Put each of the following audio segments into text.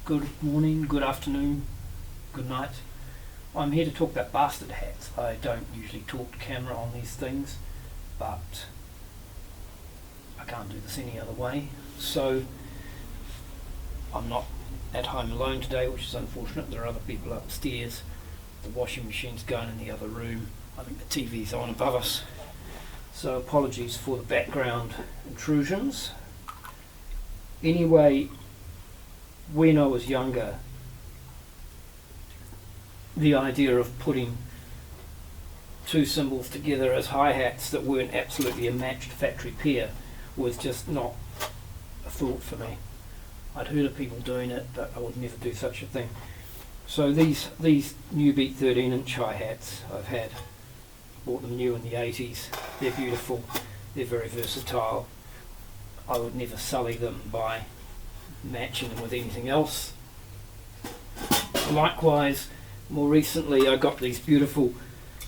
Good morning, good afternoon, good night. I'm here to talk about bastard hats. I don't usually talk to camera on these things, but I can't do this any other way. So I'm not at home alone today, which is unfortunate. There are other people upstairs. The washing machine's going in the other room. I think the TV's on above us. So apologies for the background intrusions. Anyway, when I was younger, the idea of putting two cymbals together as hi-hats that weren't absolutely a matched factory pair was just not a thought for me. I'd heard of people doing it, but I would never do such a thing. So these new Beat 13-inch hi-hats I've had, bought them new in the 80s. They're beautiful, they're very versatile. I would never sully them by matching them with anything else. Likewise, more recently I got these beautiful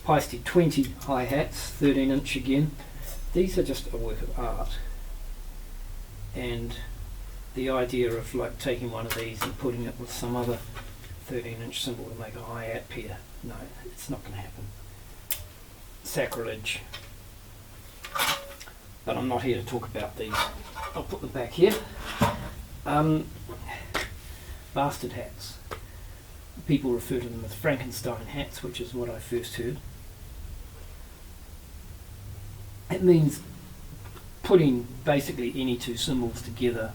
Paiste 20 hi-hats, 13-inch again. These are just a work of art, and the idea of like taking one of these and putting it with some other 13-inch cymbal to make a hi-hat pair, no, it's not going to happen. Sacrilege. But I'm not here to talk about these. I'll put them back here. Bastard hats. People refer to them as Frankenstein hats, which is what I first heard. It means putting basically any two cymbals together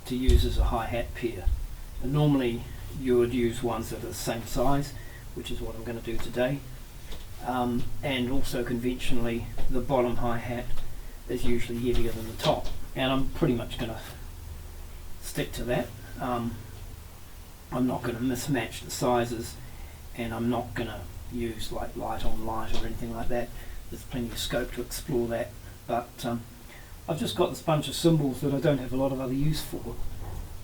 to use as a hi-hat pair. And normally you would use ones that are the same size, which is what I'm going to do today. And also conventionally the bottom hi-hat is usually heavier than the top, and I'm pretty much going to stick to that. I'm not going to mismatch the sizes, and I'm not going to use like light on light or anything like that. There's plenty of scope to explore that, but I've just got this bunch of cymbals that I don't have a lot of other use for,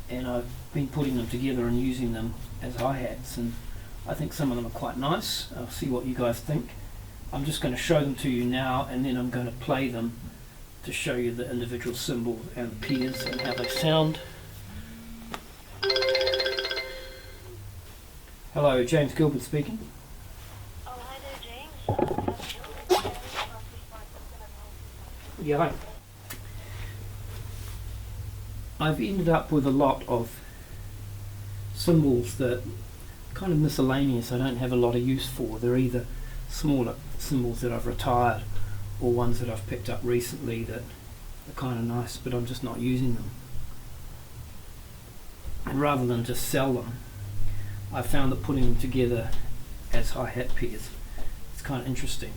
and I've been putting them together and using them as hi-hats, and I think some of them are quite nice. I'll see what you guys think. I'm just going to show them to you now, and then I'm going to play them to show you the individual cymbals and the pairs and how they sound. Hello, James Gilbert speaking. Oh, hi there, James. Yeah, hi. I've ended up with a lot of cymbals that kind of miscellaneous. I don't have a lot of use for. They're either smaller cymbals that I've retired or ones that I've picked up recently that are kind of nice, but I'm just not using them. And rather than just sell them, I found that putting them together as hi-hat pairs is kind of interesting.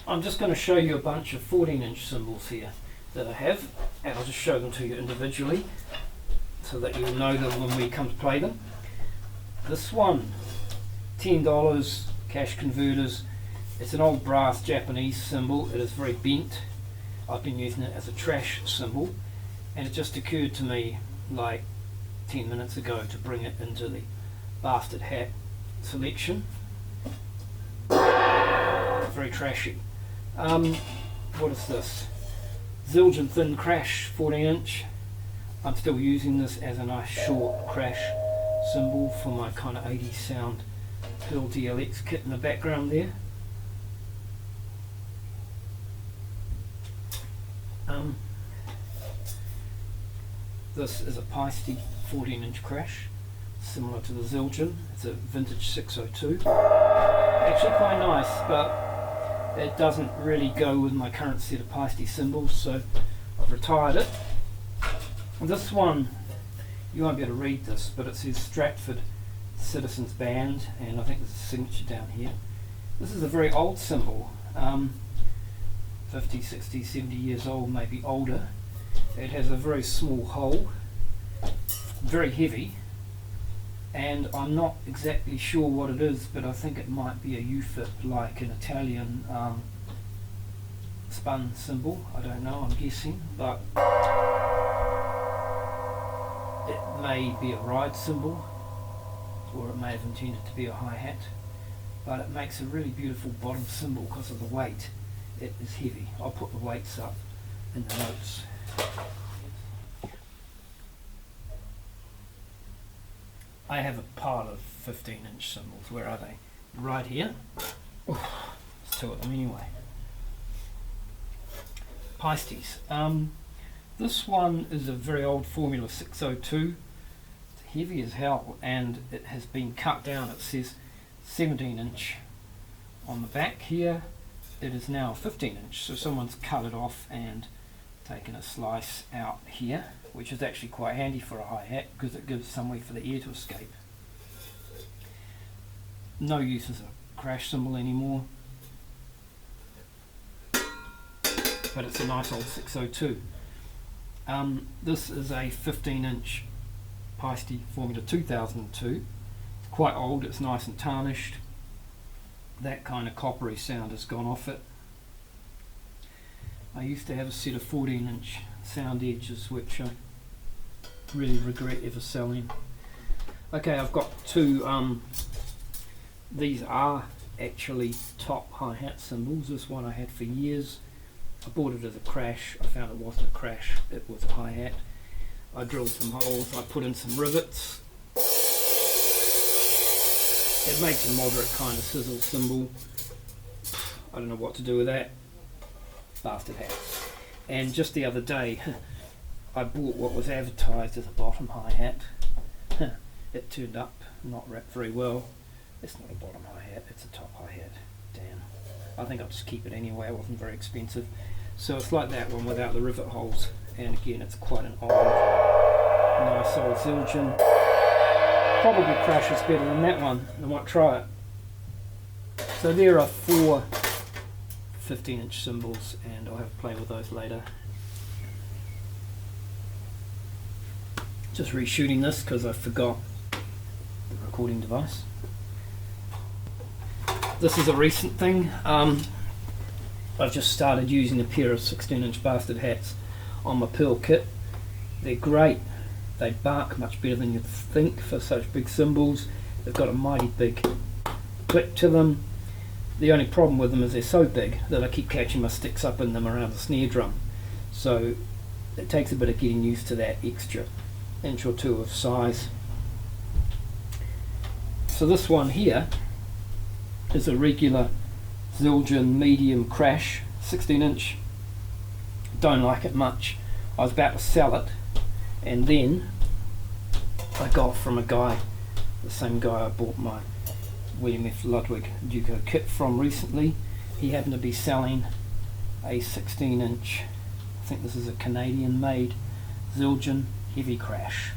I'm just going to show you a bunch of 14-inch cymbals here that I have, and I'll just show them to you individually so that you'll know them when we come to play them. This one, $10, cash converters. It's an old brass Japanese cymbal. It is very bent. I've been using it as a trash cymbal, and it just occurred to me like 10 minutes ago to bring it into the bastard hat selection. Very trashy. What is this? Zildjian Thin Crash 14-inch. I'm still using this as a nice short crash cymbal for my kind of 80s sound Pearl DLX kit in the background there. This is a Paiste 14-inch crash, similar to the Zildjian. It's a vintage 602. Actually quite nice, but it doesn't really go with my current set of Paiste cymbals, so I've retired it. And this one, you won't be able to read this, but it says Stratford Citizens Band, and I think there's a signature down here. This is a very old cymbal, 50, 60, 70 years old, maybe older. It has a very small hole, very heavy, and I'm not exactly sure what it is, but I think it might be a U-fit, like an Italian spun cymbal. I don't know, I'm guessing, but it may be a ride cymbal, or it may have intended to be a hi-hat, but it makes a really beautiful bottom cymbal because of the weight. It is heavy. I'll put the weights up in the notes. I have a pile of 15-inch cymbals. Where are they? Right here. Oof, there's two of them anyway. Pistes. This one is a very old Formula 602. It's heavy as hell, and it has been cut down. It says 17-inch on the back here. It is now 15-inch, so someone's cut it off and taken a slice out here, which is actually quite handy for a hi-hat because it gives some way for the air to escape. No use as a crash cymbal anymore, but it's a nice old 602. This is a 15-inch Paiste Formula 2002. It's quite old, it's nice and tarnished. That kind of coppery sound has gone off it. I used to have a set of 14-inch sound edges, which I really regret ever selling. Okay, I've got two, these are actually top hi-hat cymbals. This one I had for years. I bought it as a crash. I found it wasn't a crash, it was a hi-hat. I drilled some holes, I put in some rivets. It makes a moderate kind of sizzle cymbal. I don't know what to do with that. Bastard hats. And just the other day, I bought what was advertised as a bottom hi-hat. It turned up not wrapped very well. It's not a bottom hi-hat, it's a top hi-hat. Damn. I think I'll just keep it anyway, it wasn't very expensive. So it's like that one without the rivet holes. And again, it's quite an old, nice old Zildjian. Probably crashes better than that one. I might try it. So there are four 15-inch cymbals, and I'll have to play with those later. Just reshooting this because I forgot the recording device. This is a recent thing. I've just started using a pair of 16-inch bastard hats on my Pearl kit. They're great. They bark much better than you'd think for such big cymbals. They've got a mighty big click to them. The only problem with them is they're so big that I keep catching my sticks up in them around the snare drum. So it takes a bit of getting used to that extra inch or two of size. So this one here is a regular Zildjian medium crash, 16-inch. Don't like it much. I was about to sell it, and then I got from a guy, the same guy I bought my William F. Ludwig Duco kit from recently. He happened to be selling a 16-inch, I think this is a Canadian made Zildjian heavy crash.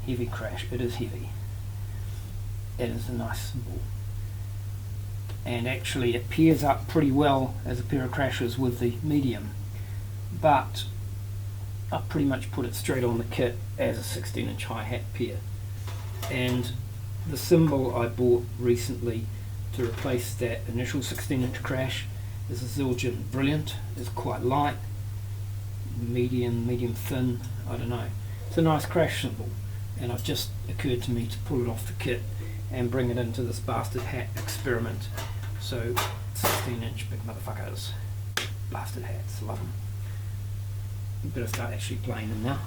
Heavy crash, it is heavy. It is a nice cymbal. And actually it pairs up pretty well as a pair of crashes with the medium. But I pretty much put it straight on the kit as a 16-inch hi-hat pair. And the cymbal I bought recently to replace that initial 16-inch crash is a Zildjian Brilliant. It's quite light, medium thin, I don't know. It's a nice crash cymbal, and it just occurred to me to pull it off the kit and bring it into this bastard hat experiment. So 16-inch big motherfuckers, bastard hats, love them. Better start actually playing them now.